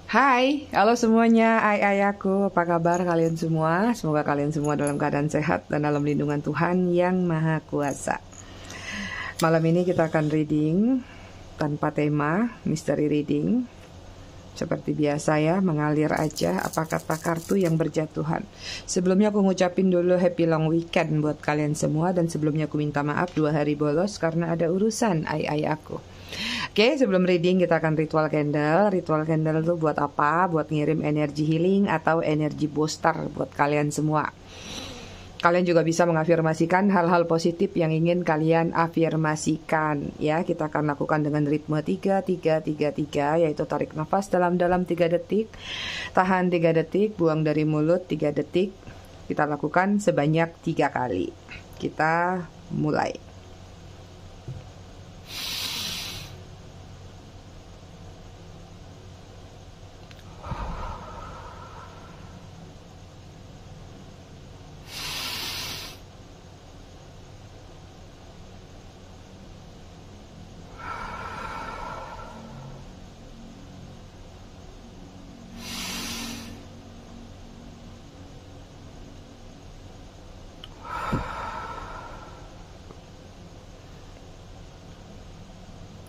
Hai, halo semuanya, aku, apa kabar kalian semua? Semoga kalian semua dalam keadaan sehat dan dalam lindungan Tuhan yang Maha Kuasa. Malam ini kita akan reading tanpa tema, mystery reading. Seperti biasa ya, mengalir aja apa kata kartu yang berjatuhan. Sebelumnya aku ngucapin dulu happy long weekend buat kalian semua. Dan sebelumnya aku minta maaf 2 hari bolos karena ada urusan aku. Oke, sebelum reading kita akan ritual candle. Ritual candle itu buat apa? Buat ngirim energi healing atau energi booster buat kalian semua. Kalian juga bisa mengafirmasikan hal-hal positif yang ingin kalian afirmasikan. Ya, kita akan lakukan dengan ritme 3-3-3-3, yaitu tarik nafas dalam-dalam 3 detik, tahan 3 detik, buang dari mulut 3 detik. Kita lakukan sebanyak 3 kali. Kita mulai.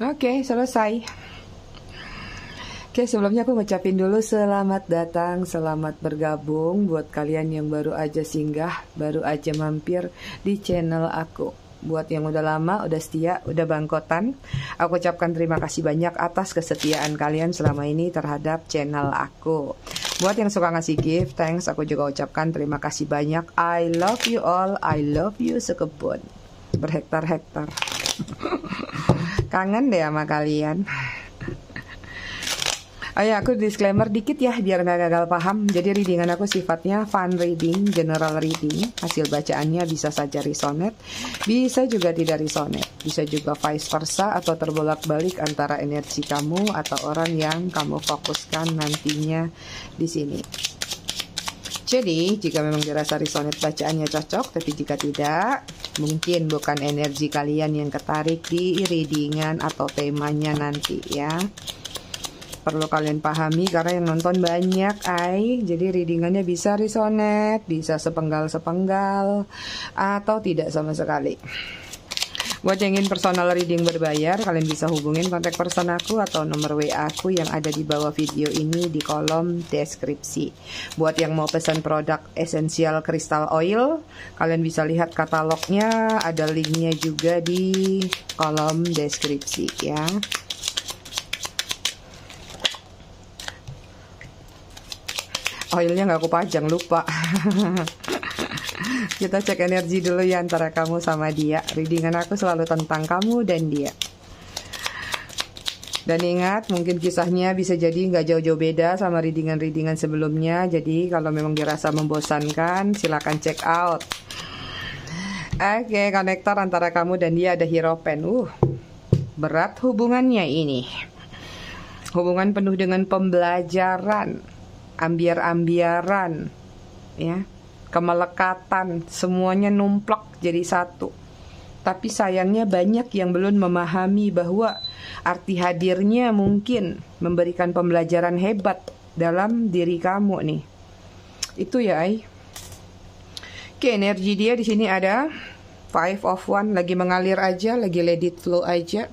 Oke, selesai. Oke, sebelumnya aku ngucapin dulu selamat datang, selamat bergabung buat kalian yang baru aja singgah, baru aja mampir di channel aku. Buat yang udah lama, udah setia, udah bangkotan, aku ucapkan terima kasih banyak atas kesetiaan kalian selama ini terhadap channel aku. Buat yang suka ngasih gift, thanks, aku juga ucapkan terima kasih banyak. I love you all, I love you sekebun, berhektar-hektar. Kangen deh sama kalian. Aku disclaimer dikit ya biar gak gagal paham. Jadi readingan aku sifatnya fun reading, general reading. Hasil bacaannya bisa saja resonate, bisa juga tidak resonate, bisa juga vice versa atau terbolak-balik antara energi kamu atau orang yang kamu fokuskan nantinya di sini. Jadi, jika memang dirasa resonate bacaannya cocok, tapi jika tidak, mungkin bukan energi kalian yang ketarik di readingan atau temanya nanti ya. Perlu kalian pahami karena yang nonton banyak, jadi readingannya bisa resonate, bisa sepenggal-sepenggal, atau tidak sama sekali. Buat yang ingin personal reading berbayar, kalian bisa hubungin kontak person aku atau nomor WA aku yang ada di bawah video ini di kolom deskripsi. Buat yang mau pesan produk Essential Crystal Oil, kalian bisa lihat katalognya, ada linknya juga di kolom deskripsi ya. Oilnya nggak aku pajang, lupa. Kita cek energi dulu ya antara kamu sama dia. Readingan aku selalu tentang kamu dan dia. Dan ingat, mungkin kisahnya bisa jadi nggak jauh-jauh beda sama readingan-readingan sebelumnya. Jadi kalau memang dirasa membosankan, silakan check out. Oke, konektor antara kamu dan dia ada Hierophant. Berat hubungannya ini. Hubungan penuh dengan pembelajaran, ambiar-ambiaran, ya. Kemelekatan, semuanya numplak jadi satu. Tapi sayangnya banyak yang belum memahami bahwa arti hadirnya mungkin memberikan pembelajaran hebat dalam diri kamu nih. Itu ya, Oke, energi dia di sini ada 5 of Wands, lagi mengalir aja, lagi let it flow aja.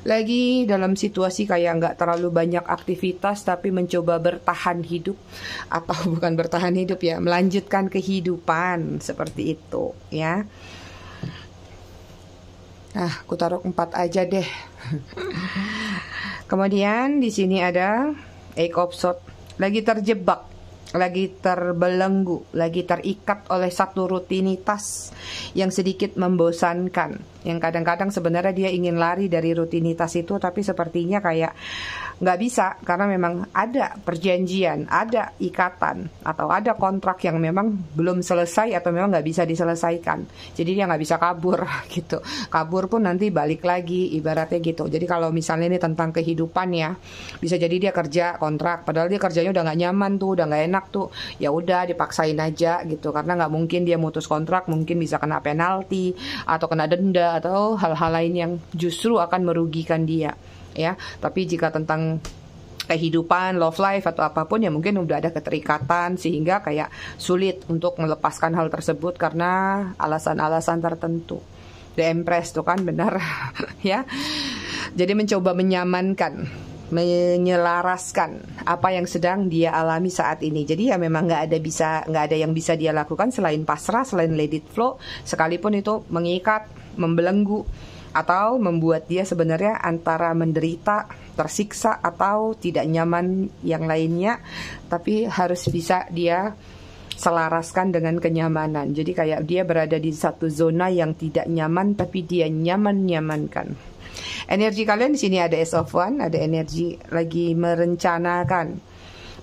Lagi dalam situasi kayak nggak terlalu banyak aktivitas tapi mencoba bertahan hidup. Atau bukan bertahan hidup ya, melanjutkan kehidupan seperti itu ya. Aku taruh 4 aja deh. Kemudian di sini ada Eight of Swords, lagi terjebak, lagi terbelenggu, lagi terikat oleh satu rutinitas yang sedikit membosankan. Yang kadang-kadang sebenarnya dia ingin lari dari rutinitas itu, tapi sepertinya kayak nggak bisa karena memang ada perjanjian, ada ikatan atau ada kontrak yang memang belum selesai atau memang nggak bisa diselesaikan. Jadi dia nggak bisa kabur gitu. Kabur pun nanti balik lagi, ibaratnya gitu. Jadi kalau misalnya ini tentang kehidupan ya, bisa jadi dia kerja kontrak, padahal dia kerjanya udah nggak nyaman tuh, udah nggak enak tuh. Ya udah dipaksain aja gitu, karena nggak mungkin dia mutus kontrak, mungkin bisa kena penalti atau kena denda atau hal-hal lain yang justru akan merugikan dia. Ya, tapi jika tentang kehidupan, love life atau apapun ya mungkin udah ada keterikatan sehingga kayak sulit untuk melepaskan hal tersebut karena alasan-alasan tertentu. The Empress tuh kan benar ya. Jadi mencoba menyamankan, menyelaraskan apa yang sedang dia alami saat ini. Jadi ya memang nggak ada yang bisa dia lakukan selain pasrah, selain let it flow, sekalipun itu mengikat, membelenggu, atau membuat dia sebenarnya antara menderita, tersiksa, atau tidak nyaman yang lainnya. Tapi harus bisa dia selaraskan dengan kenyamanan. Jadi kayak dia berada di satu zona yang tidak nyaman, tapi dia nyaman-nyamankan. Energi kalian di sini ada Ace of Wands, ada energi lagi merencanakan,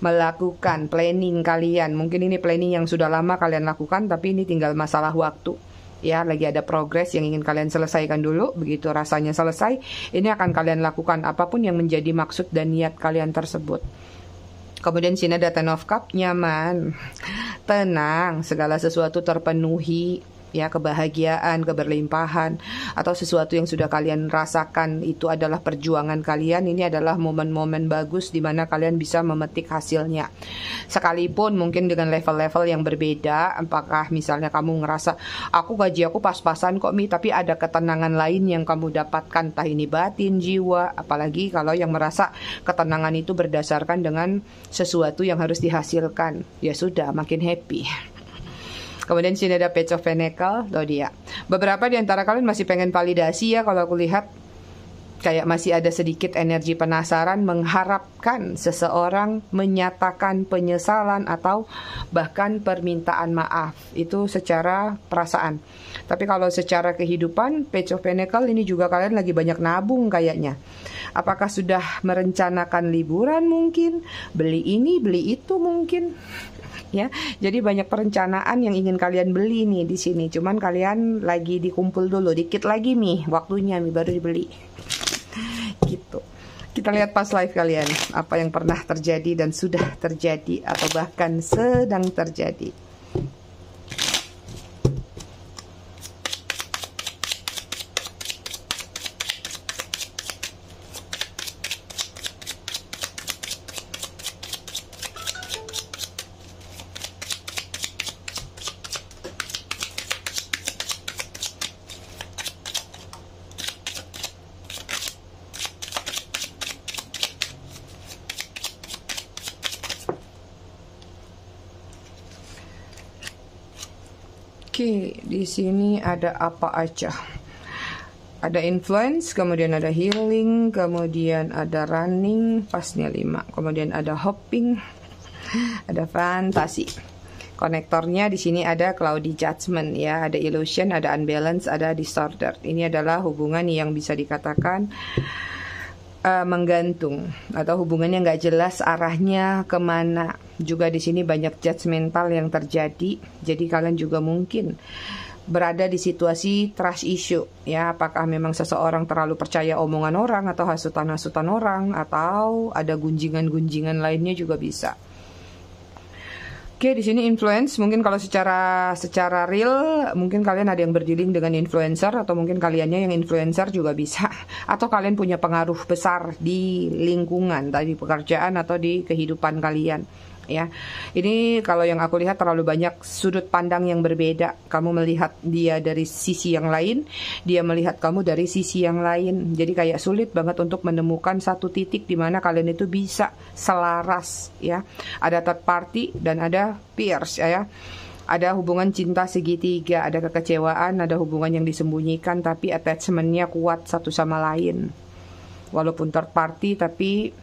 melakukan planning kalian. Mungkin ini planning yang sudah lama kalian lakukan, tapi ini tinggal masalah waktu. Ya, lagi ada progres yang ingin kalian selesaikan dulu. Begitu rasanya selesai, ini akan kalian lakukan apapun yang menjadi maksud dan niat kalian tersebut. Kemudian sini ada Ten of Cups, nyaman, tenang, segala sesuatu terpenuhi. Ya, kebahagiaan, keberlimpahan, atau sesuatu yang sudah kalian rasakan itu adalah perjuangan kalian. Ini adalah momen-momen bagus di mana kalian bisa memetik hasilnya. Sekalipun mungkin dengan level-level yang berbeda, apakah misalnya kamu ngerasa gaji aku pas-pasan kok Mi, tapi ada ketenangan lain yang kamu dapatkan, entah ini batin, jiwa, apalagi kalau yang merasa ketenangan itu berdasarkan dengan sesuatu yang harus dihasilkan. Ya sudah, makin happy. Kemudian sini ada Page of Pentacles, loh dia. Beberapa di antara kalian masih pengen validasi ya, kalau aku lihat kayak masih ada sedikit energi penasaran, mengharapkan seseorang menyatakan penyesalan atau bahkan permintaan maaf. Itu secara perasaan. Tapi kalau secara kehidupan, Page of Pentacles ini juga kalian lagi banyak nabung kayaknya. Apakah sudah merencanakan liburan mungkin? Beli ini, beli itu mungkin. Ya, jadi banyak perencanaan yang ingin kalian beli nih di sini. Cuman kalian lagi dikumpul dulu, dikit lagi nih waktunya nih baru dibeli. Gitu. Kita lihat past life kalian, apa yang pernah terjadi dan sudah terjadi atau bahkan sedang terjadi. Oke, di sini ada apa aja? Ada influence, kemudian ada healing, kemudian ada running, pasnya 5. Kemudian ada hopping, ada fantasi. Konektornya di sini ada cloudy judgment ya, ada illusion, ada unbalance, ada disorder. Ini adalah hubungan yang bisa dikatakan menggantung atau hubungannya nggak jelas arahnya kemana. Juga di sini banyak judgmental yang terjadi. Jadi kalian juga mungkin berada di situasi trust issue ya. Apakah memang seseorang terlalu percaya omongan orang atau hasutan-hasutan orang, atau ada gunjingan-gunjingan lainnya juga bisa. Oke, di sini influence, mungkin kalau secara real mungkin kalian ada yang berdealing dengan influencer, atau mungkin kaliannya yang influencer juga bisa, atau kalian punya pengaruh besar di lingkungan, tadi pekerjaan atau di kehidupan kalian. Ya, ini kalau yang aku lihat terlalu banyak sudut pandang yang berbeda. Kamu melihat dia dari sisi yang lain, dia melihat kamu dari sisi yang lain. Jadi kayak sulit banget untuk menemukan satu titik di mana kalian itu bisa selaras. Ya, ada third party dan ada peers. Ya, ada hubungan cinta segitiga, ada kekecewaan, ada hubungan yang disembunyikan, tapi attachmentnya kuat satu sama lain. Walaupun third party, tapi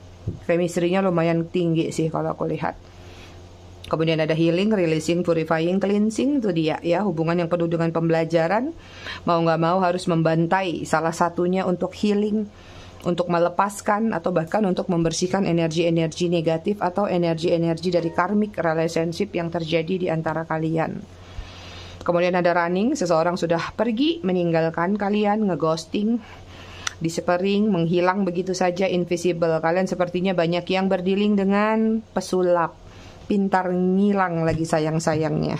chemistry-nya lumayan tinggi sih kalau aku lihat. Kemudian ada healing, releasing, purifying, cleansing, itu dia ya, hubungan yang penuh dengan pembelajaran. Mau nggak mau harus membantai salah satunya untuk healing, untuk melepaskan atau bahkan untuk membersihkan energi-energi negatif atau energi-energi dari karmic relationship yang terjadi di antara kalian. Kemudian ada running, seseorang sudah pergi meninggalkan kalian, ngeghosting, disappearing, menghilang begitu saja, invisible. Kalian sepertinya banyak yang berdealing dengan pesulap, pintar ngilang lagi sayang-sayangnya.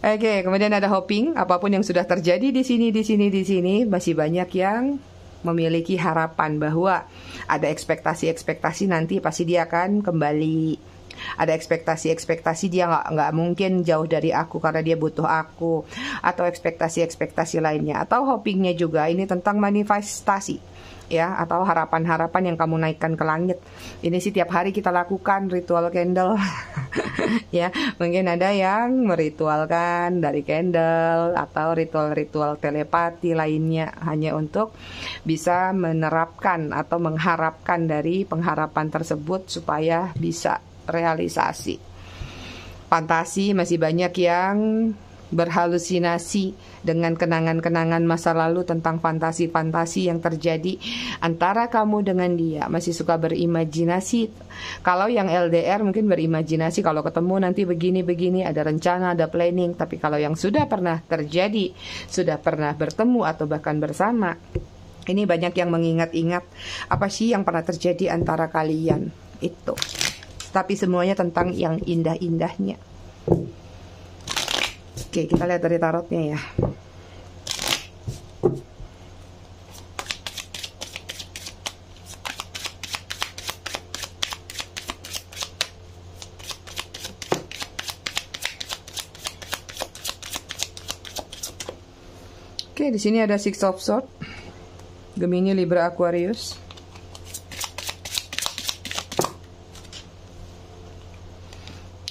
Oke, kemudian ada hopping, apapun yang sudah terjadi di sini masih banyak yang memiliki harapan bahwa ada ekspektasi-ekspektasi nanti pasti dia akan kembali. Ada ekspektasi-ekspektasi dia nggak mungkin jauh dari aku karena dia butuh aku, atau ekspektasi-ekspektasi lainnya, atau hopingnya juga ini tentang manifestasi, ya, atau harapan-harapan yang kamu naikkan ke langit. Ini sih tiap hari kita lakukan ritual candle. Ya, mungkin ada yang meritualkan dari candle atau ritual-ritual telepati lainnya hanya untuk bisa menerapkan atau mengharapkan dari pengharapan tersebut supaya bisa realisasi. Fantasi, masih banyak yang berhalusinasi dengan kenangan-kenangan masa lalu tentang fantasi-fantasi yang terjadi antara kamu dengan dia. Masih suka berimajinasi. Kalau yang LDR mungkin berimajinasi kalau ketemu nanti begini-begini, ada rencana, ada planning. Tapi kalau yang sudah pernah terjadi, sudah pernah bertemu atau bahkan bersama, ini banyak yang mengingat-ingat apa sih yang pernah terjadi antara kalian itu. Tapi semuanya tentang yang indah-indahnya. Oke, kita lihat dari tarotnya ya. Oke, di sini ada Six of Swords, Gemini, Libra, Aquarius.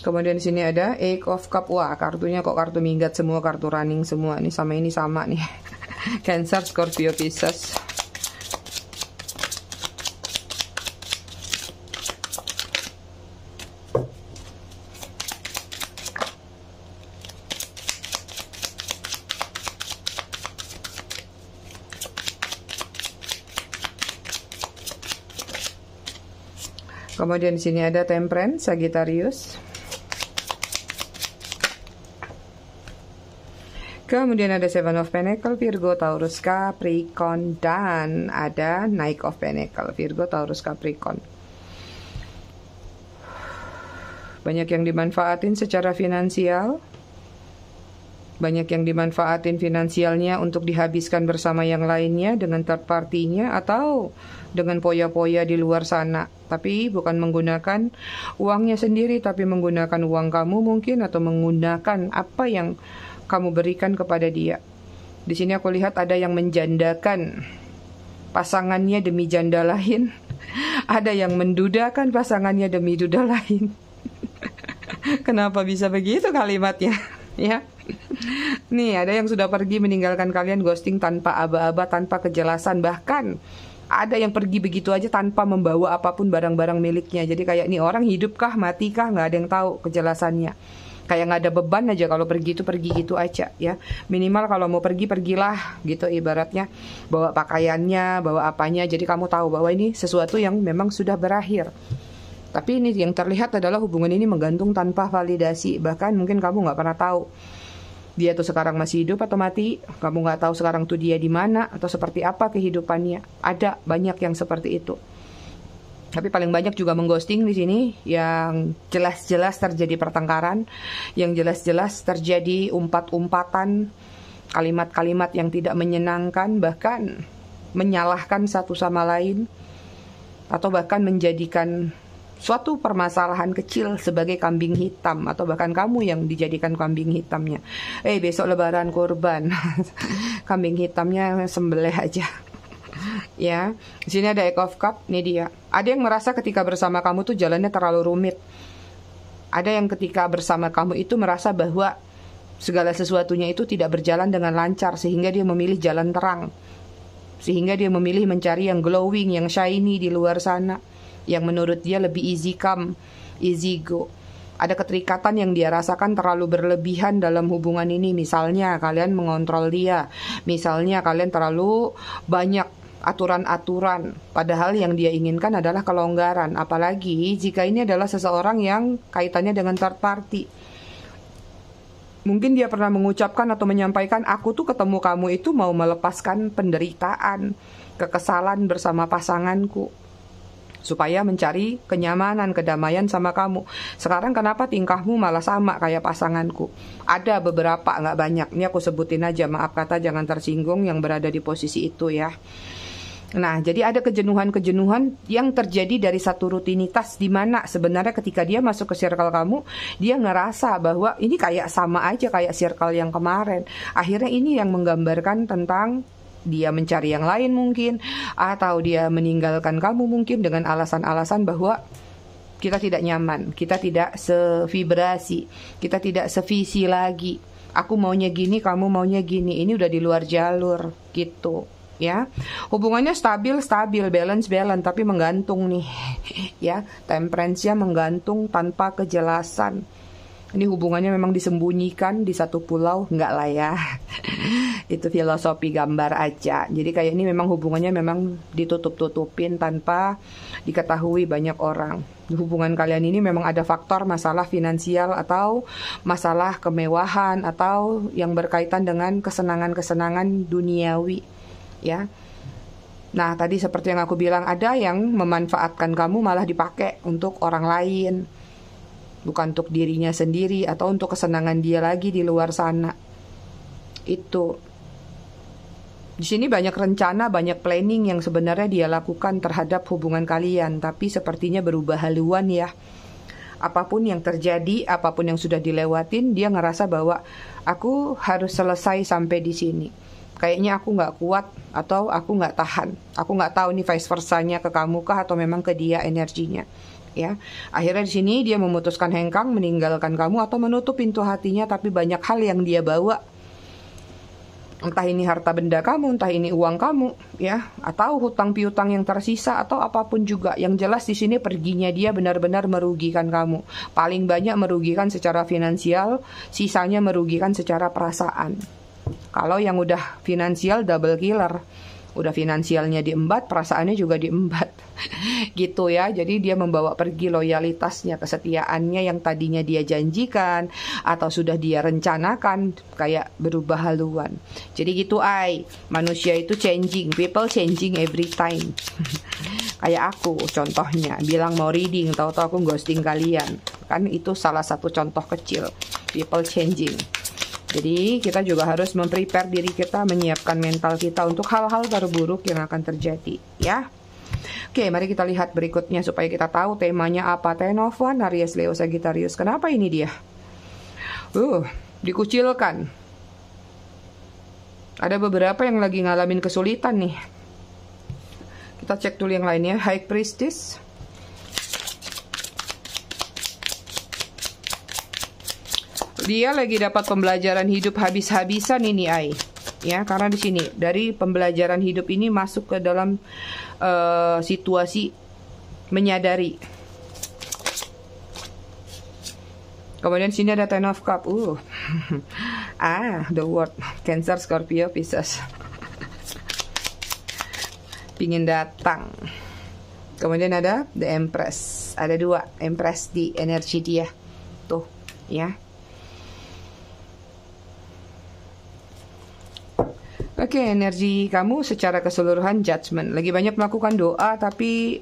Kemudian di sini ada Eight of Cup. Wah, kartunya kok kartu minggat semua, kartu running semua. Ini sama nih. Cancer, Scorpio, Pisces. Kemudian di sini ada Temperance, Sagittarius. Kemudian ada Seven of Pentacles, Virgo, Taurus, Capricorn. Dan ada Knight of Pentacles, Virgo, Taurus, Capricorn. Banyak yang dimanfaatin secara finansial. Banyak yang dimanfaatin finansialnya untuk dihabiskan bersama yang lainnya dengan third party-nya atau dengan poya-poya di luar sana. Tapi bukan menggunakan uangnya sendiri, tapi menggunakan uang kamu mungkin, atau menggunakan apa yang kamu berikan kepada dia. Di sini aku lihat ada yang menjandakan pasangannya demi janda lain. Ada yang mendudakan pasangannya demi duda lain. Kenapa bisa begitu kalimatnya? Ya. Nih, ada yang sudah pergi meninggalkan kalian, ghosting tanpa aba-aba, tanpa kejelasan. Bahkan ada yang pergi begitu aja tanpa membawa apapun barang-barang miliknya. Jadi kayak nih orang hidup kah, mati kah, nggak ada yang tahu kejelasannya. Kayak nggak ada beban aja, kalau pergi itu pergi gitu aja ya. Minimal kalau mau pergi, pergilah gitu ibaratnya. Bawa pakaiannya, bawa apanya, jadi kamu tahu bahwa ini sesuatu yang memang sudah berakhir. Tapi ini yang terlihat adalah hubungan ini menggantung tanpa validasi. Bahkan mungkin kamu nggak pernah tahu dia tuh sekarang masih hidup atau mati. Kamu nggak tahu sekarang tuh dia di mana atau seperti apa kehidupannya. Ada banyak yang seperti itu. Tapi paling banyak juga mengghosting di sini, yang jelas-jelas terjadi pertengkaran, yang jelas-jelas terjadi umpat-umpatan, kalimat-kalimat yang tidak menyenangkan, bahkan menyalahkan satu sama lain, atau bahkan menjadikan suatu permasalahan kecil sebagai kambing hitam, atau bahkan kamu yang dijadikan kambing hitamnya. Besok lebaran kurban, kambing hitamnya sembelih aja. Ya, di sini ada Eight of Cup, nih dia. Ada yang merasa ketika bersama kamu tuh jalannya terlalu rumit. Ada yang ketika bersama kamu itu merasa bahwa segala sesuatunya itu tidak berjalan dengan lancar, sehingga dia memilih jalan terang. Sehingga dia memilih mencari yang glowing, yang shiny di luar sana, yang menurut dia lebih easy come, easy go. Ada keterikatan yang dia rasakan terlalu berlebihan dalam hubungan ini. Misalnya kalian mengontrol dia, misalnya kalian terlalu banyak aturan-aturan, padahal yang dia inginkan adalah kelonggaran. Apalagi jika ini adalah seseorang yang kaitannya dengan third party. Mungkin dia pernah mengucapkan atau menyampaikan, aku tuh ketemu kamu itu mau melepaskan penderitaan, kekesalan bersama pasanganku, supaya mencari kenyamanan, kedamaian sama kamu. Sekarang kenapa tingkahmu malah sama kayak pasanganku? Ada beberapa, nggak banyak. Ini aku sebutin aja, maaf kata jangan tersinggung yang berada di posisi itu ya. Nah, jadi ada kejenuhan-kejenuhan yang terjadi dari satu rutinitas di mana sebenarnya ketika dia masuk ke circle kamu, dia ngerasa bahwa ini kayak sama aja kayak circle yang kemarin. Akhirnya ini yang menggambarkan tentang dia mencari yang lain mungkin, atau dia meninggalkan kamu mungkin dengan alasan-alasan bahwa kita tidak nyaman, kita tidak sevibrasi, kita tidak sevisi lagi. Aku maunya gini, kamu maunya gini. Ini udah di luar jalur gitu. Ya, hubungannya stabil, balance, tapi menggantung nih, ya, temperance-nya menggantung tanpa kejelasan. Ini hubungannya memang disembunyikan di satu pulau, enggak lah ya. Itu filosofi gambar aja. Jadi kayak ini memang hubungannya memang ditutup-tutupin tanpa diketahui banyak orang. Hubungan kalian ini memang ada faktor masalah finansial atau masalah kemewahan atau yang berkaitan dengan kesenangan-kesenangan duniawi. Ya, nah tadi seperti yang aku bilang, ada yang memanfaatkan kamu malah dipakai untuk orang lain, bukan untuk dirinya sendiri atau untuk kesenangan dia lagi di luar sana. Itu di sini banyak rencana, banyak planning yang sebenarnya dia lakukan terhadap hubungan kalian, tapi sepertinya berubah haluan ya. Apapun yang terjadi, apapun yang sudah dilewatin, dia ngerasa bahwa aku harus selesai sampai di sini. Kayaknya aku nggak kuat atau aku nggak tahan. Aku nggak tahu nih vice versanya ke kamu kah atau memang ke dia energinya. Ya, akhirnya di sini dia memutuskan hengkang, meninggalkan kamu atau menutup pintu hatinya. Tapi banyak hal yang dia bawa. Entah ini harta benda kamu, entah ini uang kamu, ya, atau hutang piutang yang tersisa atau apapun juga. Yang jelas di sini perginya dia benar-benar merugikan kamu. Paling banyak merugikan secara finansial, sisanya merugikan secara perasaan. Kalau yang udah finansial double killer, udah finansialnya diembat, perasaannya juga diembat. Gitu ya. Jadi dia membawa pergi loyalitasnya, kesetiaannya yang tadinya dia janjikan atau sudah dia rencanakan, kayak berubah haluan. Jadi gitu manusia itu changing, people changing every time. Kayak aku contohnya, bilang mau reading, tahu-tahu aku ghosting kalian. Kan itu salah satu contoh kecil, people changing. Jadi kita juga harus memprepare diri kita, menyiapkan mental kita untuk hal-hal terburuk yang akan terjadi, ya. Oke, mari kita lihat berikutnya supaya kita tahu temanya apa. Ten of Wands, Aries, Leo, Sagittarius. Kenapa ini dia? Dikucilkan. Ada beberapa yang lagi ngalamin kesulitan nih. Kita cek dulu yang lainnya. High Priestess. Dia lagi dapat pembelajaran hidup habis-habisan ini ya, karena di sini dari pembelajaran hidup ini masuk ke dalam situasi menyadari. Kemudian sini ada Ten of Cups. The World, Cancer, Scorpio, Pisces. Pingin datang. Kemudian ada The Empress. Ada 2 Empress di energi dia. Tuh, ya. Oke, energi kamu secara keseluruhan Judgment. Lagi banyak melakukan doa, tapi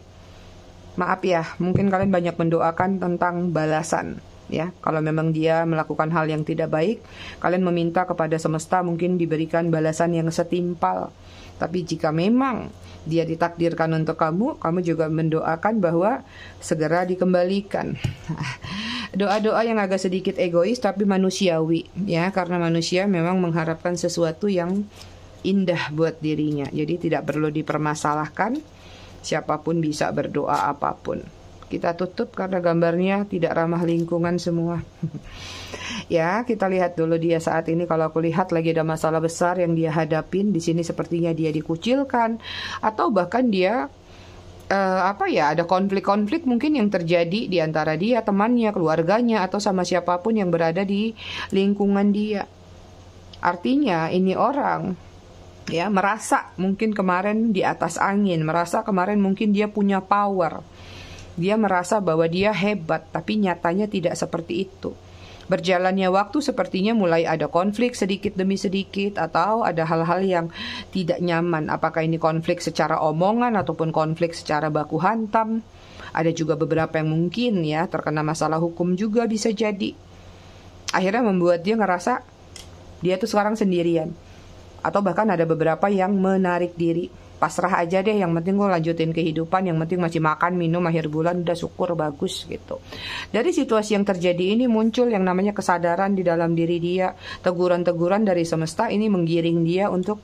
maaf ya, mungkin kalian banyak mendoakan tentang balasan. Ya, kalau memang dia melakukan hal yang tidak baik, kalian meminta kepada semesta mungkin diberikan balasan yang setimpal. Tapi jika memang dia ditakdirkan untuk kamu, kamu juga mendoakan bahwa segera dikembalikan. Doa-doa yang agak sedikit egois tapi manusiawi, ya, karena manusia memang mengharapkan sesuatu yang indah buat dirinya. Jadi tidak perlu dipermasalahkan. Siapapun bisa berdoa apapun. Kita tutup karena gambarnya tidak ramah lingkungan semua. Ya, kita lihat dulu dia saat ini. Kalau aku lihat lagi ada masalah besar yang dia hadapin. Di sini sepertinya dia dikucilkan atau bahkan dia ada konflik-konflik mungkin yang terjadi di antara dia, temannya, keluarganya atau sama siapapun yang berada di lingkungan dia. Artinya ini orang ya merasa mungkin kemarin di atas angin, merasa kemarin mungkin dia punya power. Dia merasa bahwa dia hebat, tapi nyatanya tidak seperti itu. Berjalannya waktu sepertinya mulai ada konflik sedikit demi sedikit atau ada hal-hal yang tidak nyaman. Apakah ini konflik secara omongan ataupun konflik secara baku hantam. Ada juga beberapa yang mungkin ya terkena masalah hukum juga bisa jadi. Akhirnya membuat dia ngerasa dia tuh sekarang sendirian. Atau bahkan ada beberapa yang menarik diri. pasrah aja deh, yang penting gue lanjutin kehidupan, yang penting masih makan, minum, akhir bulan udah syukur, bagus gitu. Dari situasi yang terjadi ini muncul yang namanya kesadaran di dalam diri dia. Teguran-teguran dari semesta ini menggiring dia untuk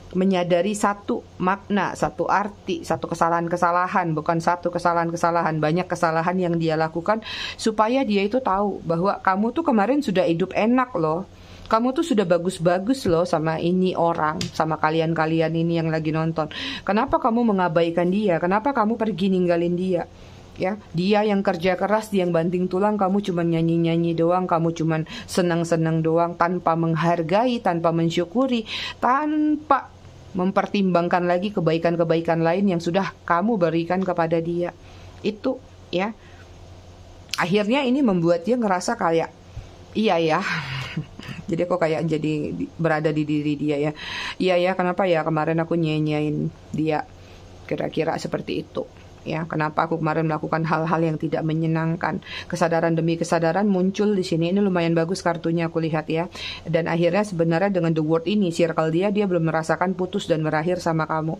menyadari satu makna, satu arti, satu kesalahan-kesalahan, bukan satu kesalahan-kesalahan, banyak kesalahan yang dia lakukan, supaya dia itu tahu bahwa kamu tuh kemarin sudah hidup enak loh. Kamu tuh sudah bagus-bagus loh sama ini orang, sama kalian-kalian ini yang lagi nonton. Kenapa kamu mengabaikan dia? Kenapa kamu pergi ninggalin dia? Ya, dia yang kerja keras, dia yang banting tulang, kamu cuma nyanyi-nyanyi doang, kamu cuma senang-senang doang, tanpa menghargai, tanpa mensyukuri, tanpa mempertimbangkan lagi kebaikan-kebaikan lain yang sudah kamu berikan kepada dia. Itu ya. Akhirnya ini membuat dia ngerasa kayak iya ya. Jadi kok kayak jadi berada di diri dia ya. Iya ya, kenapa ya kemarin aku nyanyain dia? Kira-kira seperti itu. Ya, kenapa aku kemarin melakukan hal-hal yang tidak menyenangkan? Kesadaran demi kesadaran muncul di sini. Ini lumayan bagus kartunya aku lihat ya. Dan akhirnya sebenarnya dengan the word ini, circle dia belum merasakan putus dan berakhir sama kamu.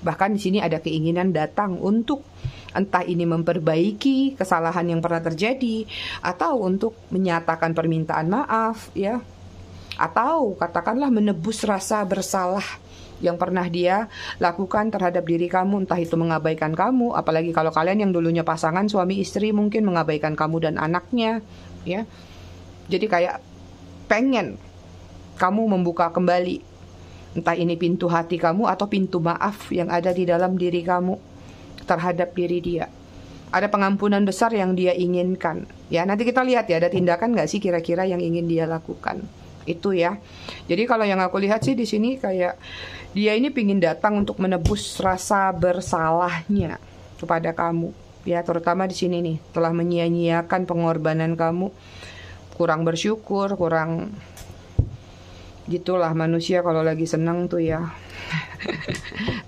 Bahkan di sini ada keinginan datang untuk entah ini memperbaiki kesalahan yang pernah terjadi, atau untuk menyatakan permintaan maaf ya, atau katakanlah menebus rasa bersalah yang pernah dia lakukan terhadap diri kamu, entah itu mengabaikan kamu, apalagi kalau kalian yang dulunya pasangan suami istri mungkin mengabaikan kamu dan anaknya ya. Jadi kayak pengen kamu membuka kembali entah ini pintu hati kamu atau pintu maaf yang ada di dalam diri kamu terhadap diri dia. Ada pengampunan besar yang dia inginkan ya. Nanti kita lihat ya, ada tindakan nggak sih kira-kira yang ingin dia lakukan. Itu ya. Jadi kalau yang aku lihat sih di sini kayak dia ini pingin datang untuk menebus rasa bersalahnya kepada kamu. Ya, terutama di sini nih, telah menyia-nyiakan pengorbanan kamu, kurang bersyukur, kurang gitulah manusia kalau lagi senang tuh ya.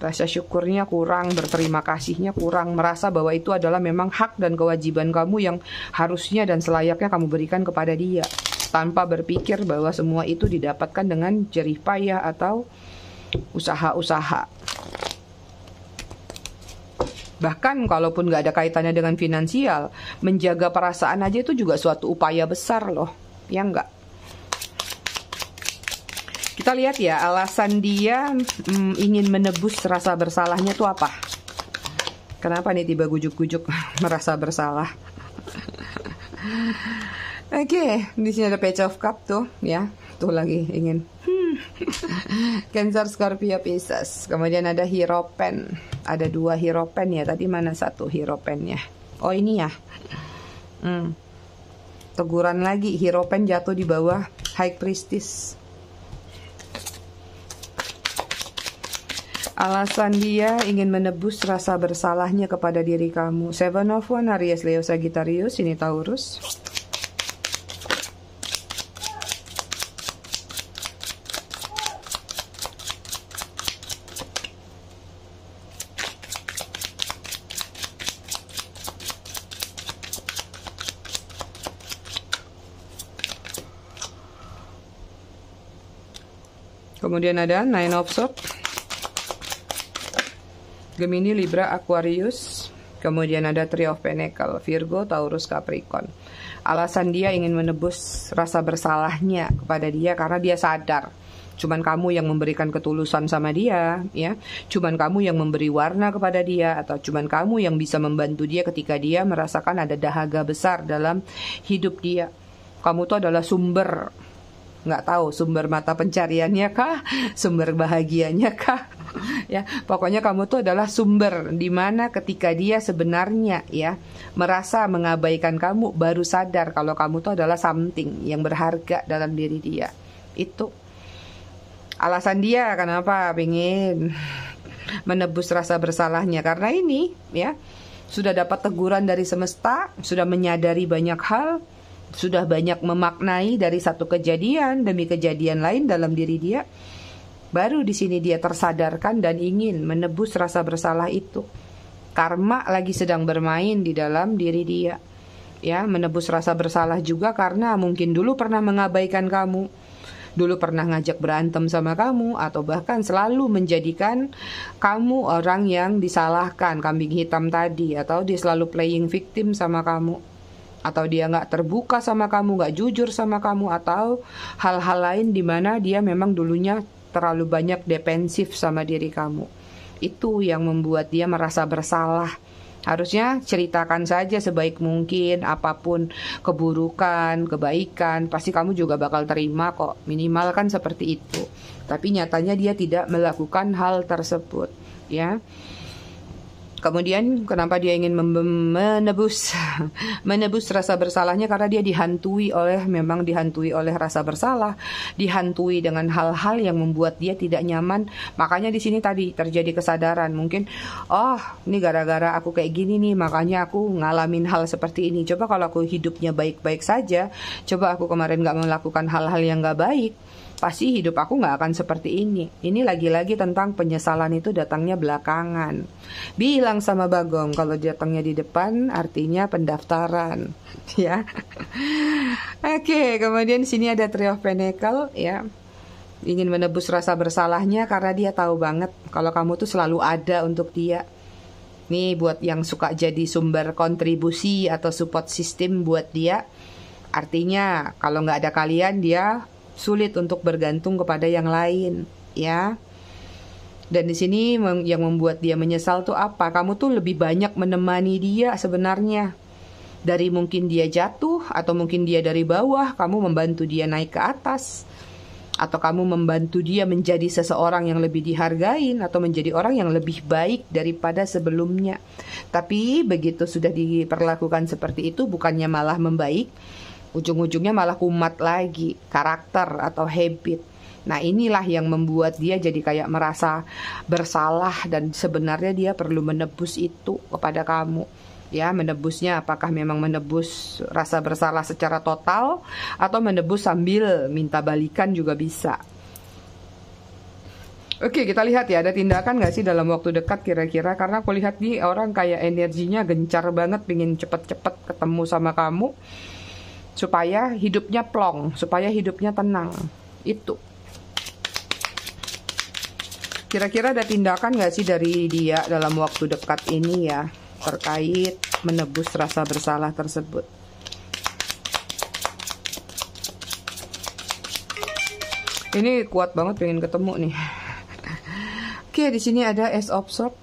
Rasa syukurnya kurang, berterima kasihnya kurang, merasa bahwa itu adalah memang hak dan kewajiban kamu yang harusnya dan selayaknya kamu berikan kepada dia, tanpa berpikir bahwa semua itu didapatkan dengan jerih payah atau usaha-usaha. Bahkan kalaupun gak ada kaitannya dengan finansial, menjaga perasaan aja itu juga suatu upaya besar loh, ya enggak? Kita lihat ya, alasan dia ingin menebus rasa bersalahnya tuh apa? Kenapa nih tiba gujuk-gujuk merasa bersalah? Oke, di sini ada Page of Cup tuh, ya. Tuh lagi ingin. Cancer, Scorpio, Pisces. Kemudian ada Hierophant. Ada 2 Hierophant ya. Tadi mana satu Hierophantnya? Oh ini ya. Teguran lagi. Hierophant jatuh di bawah High Priestess. Alasan dia ingin menebus rasa bersalahnya kepada diri kamu. 7 of Wands, Aries, Leo, Sagittarius. Ini Taurus. Kemudian ada 9 of Swords, Gemini, Libra, Aquarius. Kemudian ada 3 of Pentacles, Virgo, Taurus, Capricorn. Alasan dia ingin menebus rasa bersalahnya kepada dia karena dia sadar cuman kamu yang memberikan ketulusan sama dia, ya. Cuman kamu yang memberi warna kepada dia, atau cuman kamu yang bisa membantu dia ketika dia merasakan ada dahaga besar dalam hidup dia. Kamu tuh adalah sumber, nggak tahu sumber mata pencariannya kah, sumber bahagianya kah, ya pokoknya kamu tuh adalah sumber di mana ketika dia sebenarnya ya merasa mengabaikan kamu, baru sadar kalau kamu tuh adalah something yang berharga dalam diri dia. Itu alasan dia kenapa pengen menebus rasa bersalahnya, karena ini ya sudah dapat teguran dari semesta, sudah menyadari banyak hal, sudah banyak memaknai dari satu kejadian demi kejadian lain dalam diri dia. Baru di sini dia tersadarkan dan ingin menebus rasa bersalah itu. Karma lagi sedang bermain di dalam diri dia. Ya, menebus rasa bersalah juga karena mungkin dulu pernah mengabaikan kamu. dulu pernah ngajak berantem sama kamu, atau bahkan selalu menjadikan kamu orang yang disalahkan, kambing hitam tadi, atau dia selalu playing victim sama kamu, atau dia nggak terbuka sama kamu, nggak jujur sama kamu, atau hal-hal lain di mana dia memang dulunya terlalu banyak defensif sama diri kamu. Itu yang membuat dia merasa bersalah. Harusnya ceritakan saja sebaik mungkin, apapun keburukan, kebaikan, pasti kamu juga bakal terima kok. Minimal kan seperti itu. Tapi nyatanya dia tidak melakukan hal tersebut, ya. Kemudian kenapa dia ingin menebus rasa bersalahnya? Karena dia dihantui oleh rasa bersalah, dihantui dengan hal-hal yang membuat dia tidak nyaman. Makanya di sini tadi terjadi kesadaran, mungkin ini gara-gara aku kayak gini nih, makanya aku ngalamin hal seperti ini. Coba kalau aku hidupnya baik-baik saja, coba aku kemarin gak melakukan hal-hal yang gak baik, pasti hidup aku gak akan seperti ini. Ini lagi-lagi tentang penyesalan itu datangnya belakangan. Bilang sama Bagong, kalau datangnya di depan artinya pendaftaran, ya. Oke, kemudian sini ada Three of Pentacles, ya. Ingin menebus rasa bersalahnya karena dia tahu banget kalau kamu tuh selalu ada untuk dia. Nih buat yang suka jadi sumber kontribusi atau support system buat dia. Artinya kalau nggak ada kalian, dia sulit untuk bergantung kepada yang lain, ya. Dan di sini yang membuat dia menyesal tuh apa? Kamu tuh lebih banyak menemani dia sebenarnya. Dari mungkin dia jatuh, atau mungkin dia dari bawah, kamu membantu dia naik ke atas. Atau kamu membantu dia menjadi seseorang yang lebih dihargain, atau menjadi orang yang lebih baik daripada sebelumnya. Tapi begitu sudah diperlakukan seperti itu, bukannya malah membaik, ujung-ujungnya malah kumat lagi, karakter atau habit. Nah inilah yang membuat dia jadi kayak merasa bersalah, dan sebenarnya dia perlu menebus itu kepada kamu. Ya, menebusnya apakah memang menebus rasa bersalah secara total, atau menebus sambil minta balikan juga bisa. Oke, kita lihat ya, ada tindakan gak sih dalam waktu dekat kira-kira? Karena aku lihat nih orang kayak energinya gencar banget, pengen cepet-cepet ketemu sama kamu, supaya hidupnya plong, supaya hidupnya tenang. Itu. Kira-kira ada tindakan gak sih dari dia dalam waktu dekat ini ya, terkait menebus rasa bersalah tersebut? Ini kuat banget, pengen ketemu nih. Oke, di sini ada Ace of Swords.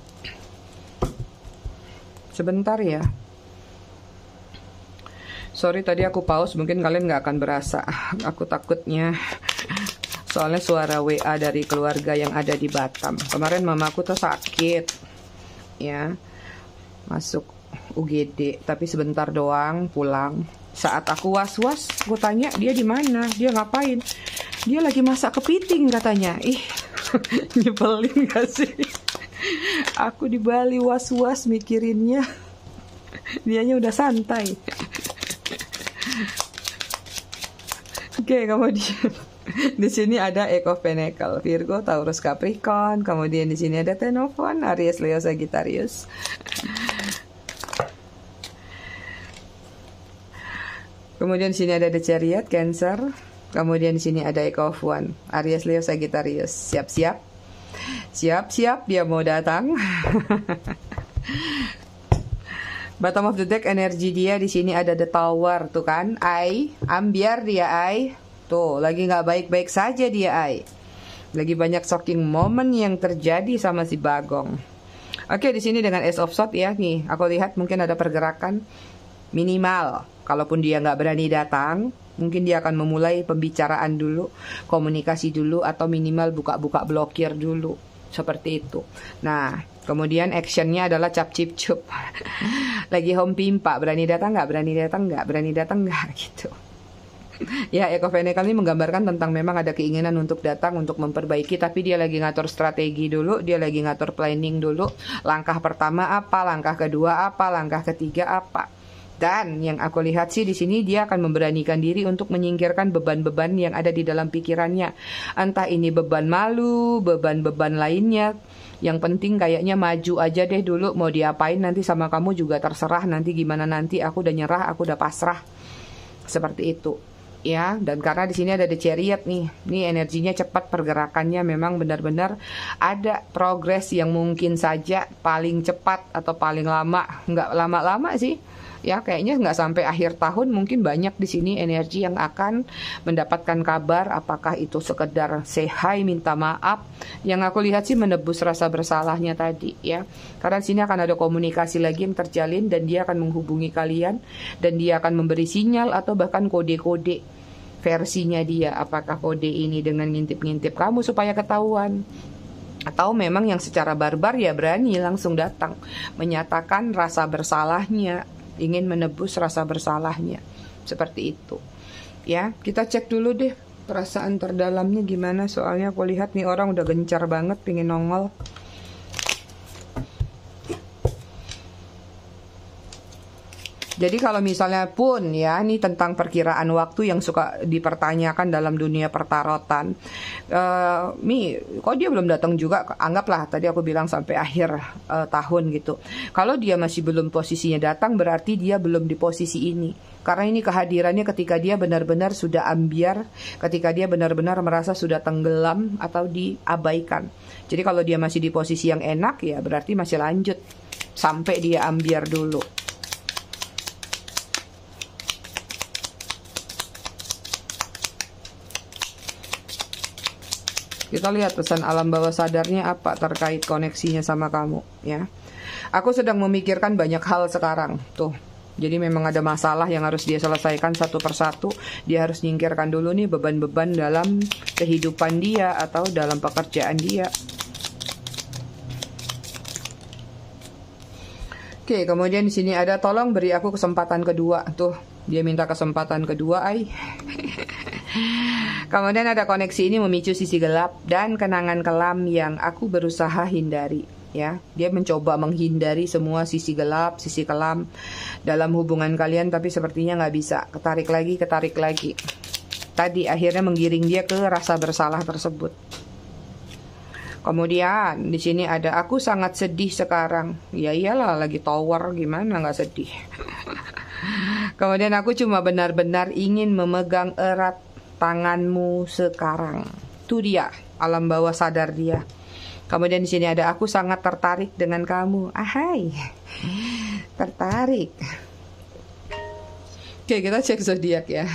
Sebentar ya. Sorry tadi aku pause, mungkin kalian nggak akan berasa. Aku takutnya soalnya suara WA dari keluarga yang ada di Batam. Kemarin mamaku tuh sakit, ya, masuk UGD, tapi sebentar doang pulang. Saat aku was-was, aku tanya dia di mana, dia ngapain? Dia lagi masak kepiting katanya. Ih, nyebelin gak sih? Aku di Bali was-was mikirinnya, dianya udah santai. Oke, kemudian di sini ada Eight of Pentacles, Virgo, Taurus, Capricorn. Kemudian di sini ada Ten of Wands, Aries, Leo, Sagittarius. Kemudian di sini ada The Chariot, Cancer. Kemudian di sini ada Eight of Wands, Aries, Leo, Sagittarius. Siap-siap, siap-siap dia mau datang. Bottom of the deck, energi dia di sini ada The Tower, tuh kan? Ambiar dia tuh, lagi nggak baik-baik saja dia lagi banyak shocking moment yang terjadi sama si Bagong. Oke, di sini dengan Ace of Swords ya, nih aku lihat mungkin ada pergerakan minimal. Kalaupun dia nggak berani datang, mungkin dia akan memulai pembicaraan dulu, komunikasi dulu, atau minimal buka-buka blokir dulu, seperti itu. Nah, kemudian actionnya adalah cap cip cup. Lagi home pimpa, berani datang nggak, berani datang nggak, berani datang nggak, gitu. Ya, Eight of Pentacles ini menggambarkan tentang memang ada keinginan untuk datang, untuk memperbaiki, tapi dia lagi ngatur strategi dulu, dia lagi ngatur planning dulu. Langkah pertama apa, langkah kedua apa, langkah ketiga apa. Dan yang aku lihat sih di sini dia akan memberanikan diri untuk menyingkirkan beban-beban yang ada di dalam pikirannya. Entah ini beban malu, beban-beban lainnya. Yang penting kayaknya maju aja deh dulu, mau diapain nanti sama kamu juga terserah, nanti gimana nanti, aku udah nyerah, aku udah pasrah. Seperti itu. ya. Dan karena di sini ada The Chariot nih, ini energinya cepat pergerakannya, memang benar-benar ada progres yang mungkin saja paling cepat atau paling lama, nggak lama-lama sih. Ya, kayaknya nggak sampai akhir tahun, mungkin banyak di sini energi yang akan mendapatkan kabar, apakah itu sekedar say hi, minta maaf. Yang aku lihat sih menebus rasa bersalahnya tadi ya. Karena di sini akan ada komunikasi lagi yang terjalin dan dia akan menghubungi kalian dan dia akan memberi sinyal atau bahkan kode-kode versinya dia. Apakah kode ini dengan ngintip-ngintip kamu supaya ketahuan, atau memang yang secara barbar ya berani langsung datang menyatakan rasa bersalahnya, ingin menebus rasa bersalahnya, seperti itu ya. Kita cek dulu deh perasaan terdalamnya gimana, soalnya aku lihat nih orang udah gencar banget pengen nongol. Jadi kalau misalnya pun ya, ini tentang perkiraan waktu yang suka dipertanyakan dalam dunia pertarotan. Mi, kok dia belum datang juga? Anggaplah tadi aku bilang sampai akhir tahun gitu. Kalau dia masih belum posisinya datang, berarti dia belum di posisi ini. Karena ini kehadirannya ketika dia benar-benar sudah ambiar, ketika dia benar-benar merasa sudah tenggelam atau diabaikan. Jadi kalau dia masih di posisi yang enak, ya berarti masih lanjut sampai dia ambiar dulu. Kita lihat pesan alam bawah sadarnya apa terkait koneksinya sama kamu ya. Aku sedang memikirkan banyak hal sekarang tuh. Jadi memang ada masalah yang harus dia selesaikan satu persatu. Dia harus nyingkirkan dulu nih beban-beban dalam kehidupan dia atau dalam pekerjaan dia. Oke, kemudian di sini ada tolong beri aku kesempatan kedua. Tuh, dia minta kesempatan kedua, ay. Kemudian ada koneksi ini memicu sisi gelap dan kenangan kelam yang aku berusaha hindari. Ya, dia mencoba menghindari semua sisi gelap, sisi kelam dalam hubungan kalian, tapi sepertinya nggak bisa. Ketarik lagi. Tadi akhirnya menggiring dia ke rasa bersalah tersebut. Kemudian di sini ada aku sangat sedih sekarang. Ya iyalah, lagi tower, gimana nggak sedih. Kemudian aku cuma benar-benar ingin memegang erat tanganmu sekarang. Itu dia alam bawah sadar dia. Kemudian di sini ada aku sangat tertarik dengan kamu. Ahai. Tertarik. Oke, kita cek zodiak ya.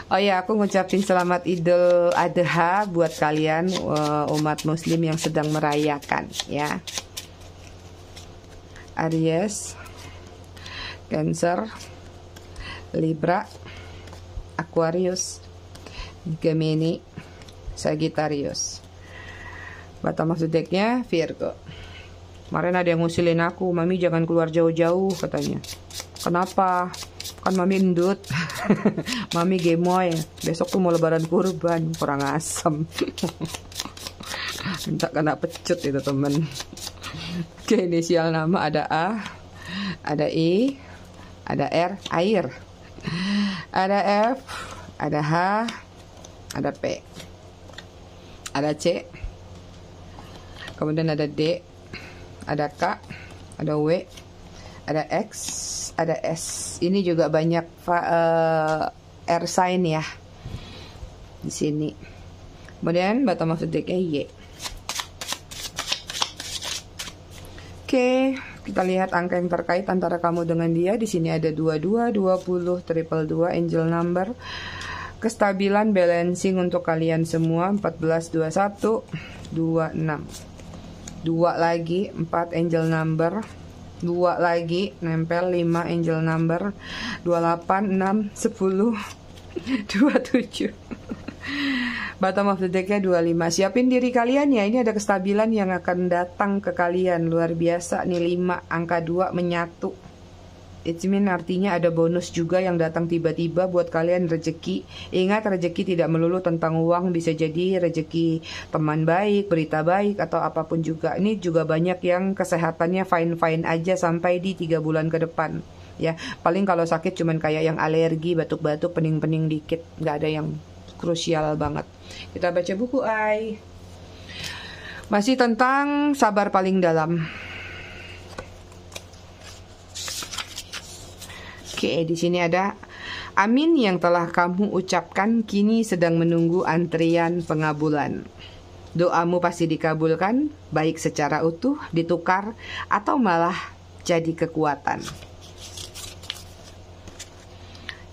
Oh ya, aku ngucapin selamat Idul Adha buat kalian umat muslim yang sedang merayakan ya. Aries, Cancer, Libra, Aquarius, Gemini, Sagittarius. Bottom of the decknya Virgo. Kemarin ada yang ngusilin aku, Mami jangan keluar jauh-jauh katanya. Kenapa? Kan Mami endut. Mami gemoy. Besok tuh mau lebaran kurban, kurang asem. Minta kena pecut itu temen. Oke, inisial nama ada A, ada I, ada R, air, ada F, ada H, ada P, ada C, kemudian ada D, ada K, ada W, ada X, ada S. Ini juga banyak air sign ya di sini. Kemudian bottom of the deck Y. Oke, kita lihat angka yang terkait antara kamu dengan dia. Di sini ada 22, 20, 222 angel number. Kestabilan balancing untuk kalian semua 14, 21, 26. 2 lagi 4 angel number. 2 lagi nempel 5 angel number. 28, 6, 10, 27. Bottom of the decknya 25. Siapin diri kalian ya, ini ada kestabilan yang akan datang ke kalian. Luar biasa nih 5, angka 2 menyatu. It mean artinya ada bonus juga yang datang tiba-tiba buat kalian, rezeki. Ingat, rezeki tidak melulu tentang uang, bisa jadi rezeki teman baik, berita baik, atau apapun juga. Ini juga banyak yang kesehatannya fine-fine aja sampai di 3 bulan ke depan. Ya, paling kalau sakit cuman kayak yang alergi, batuk-batuk, pening-pening dikit, nggak ada yang krusial banget. Kita baca buku Ai. Masih tentang sabar paling dalam. Oke, di sini ada amin yang telah kamu ucapkan kini sedang menunggu antrian pengabulan. Doamu pasti dikabulkan, baik secara utuh, ditukar, atau malah jadi kekuatan.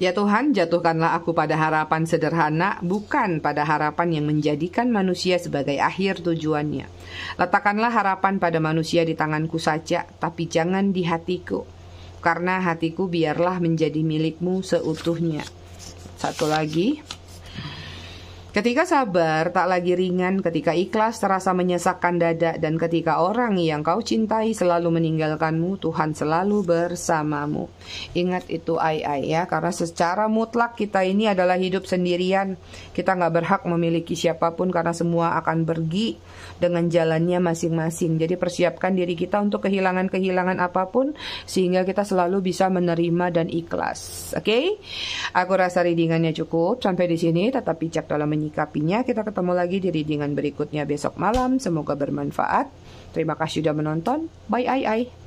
Ya Tuhan, jatuhkanlah aku pada harapan sederhana, bukan pada harapan yang menjadikan manusia sebagai akhir tujuannya. Letakkanlah harapan pada manusia di tanganku saja, tapi jangan di hatiku. Karena hatiku biarlah menjadi milikmu seutuhnya. Satu lagi. Ketika sabar tak lagi ringan, ketika ikhlas terasa menyesakkan dada, dan ketika orang yang kau cintai selalu meninggalkanmu, Tuhan selalu bersamamu. Ingat itu ya, karena secara mutlak kita ini adalah hidup sendirian. Kita gak berhak memiliki siapapun karena semua akan pergi dengan jalannya masing-masing. Jadi persiapkan diri kita untuk kehilangan-kehilangan apapun, sehingga kita selalu bisa menerima dan ikhlas. Oke? Aku rasa readingannya cukup. Sampai di sini, tetap bijak dalam menyikapinya. Kita ketemu lagi di readingan berikutnya besok malam. Semoga bermanfaat. Terima kasih sudah menonton. Bye.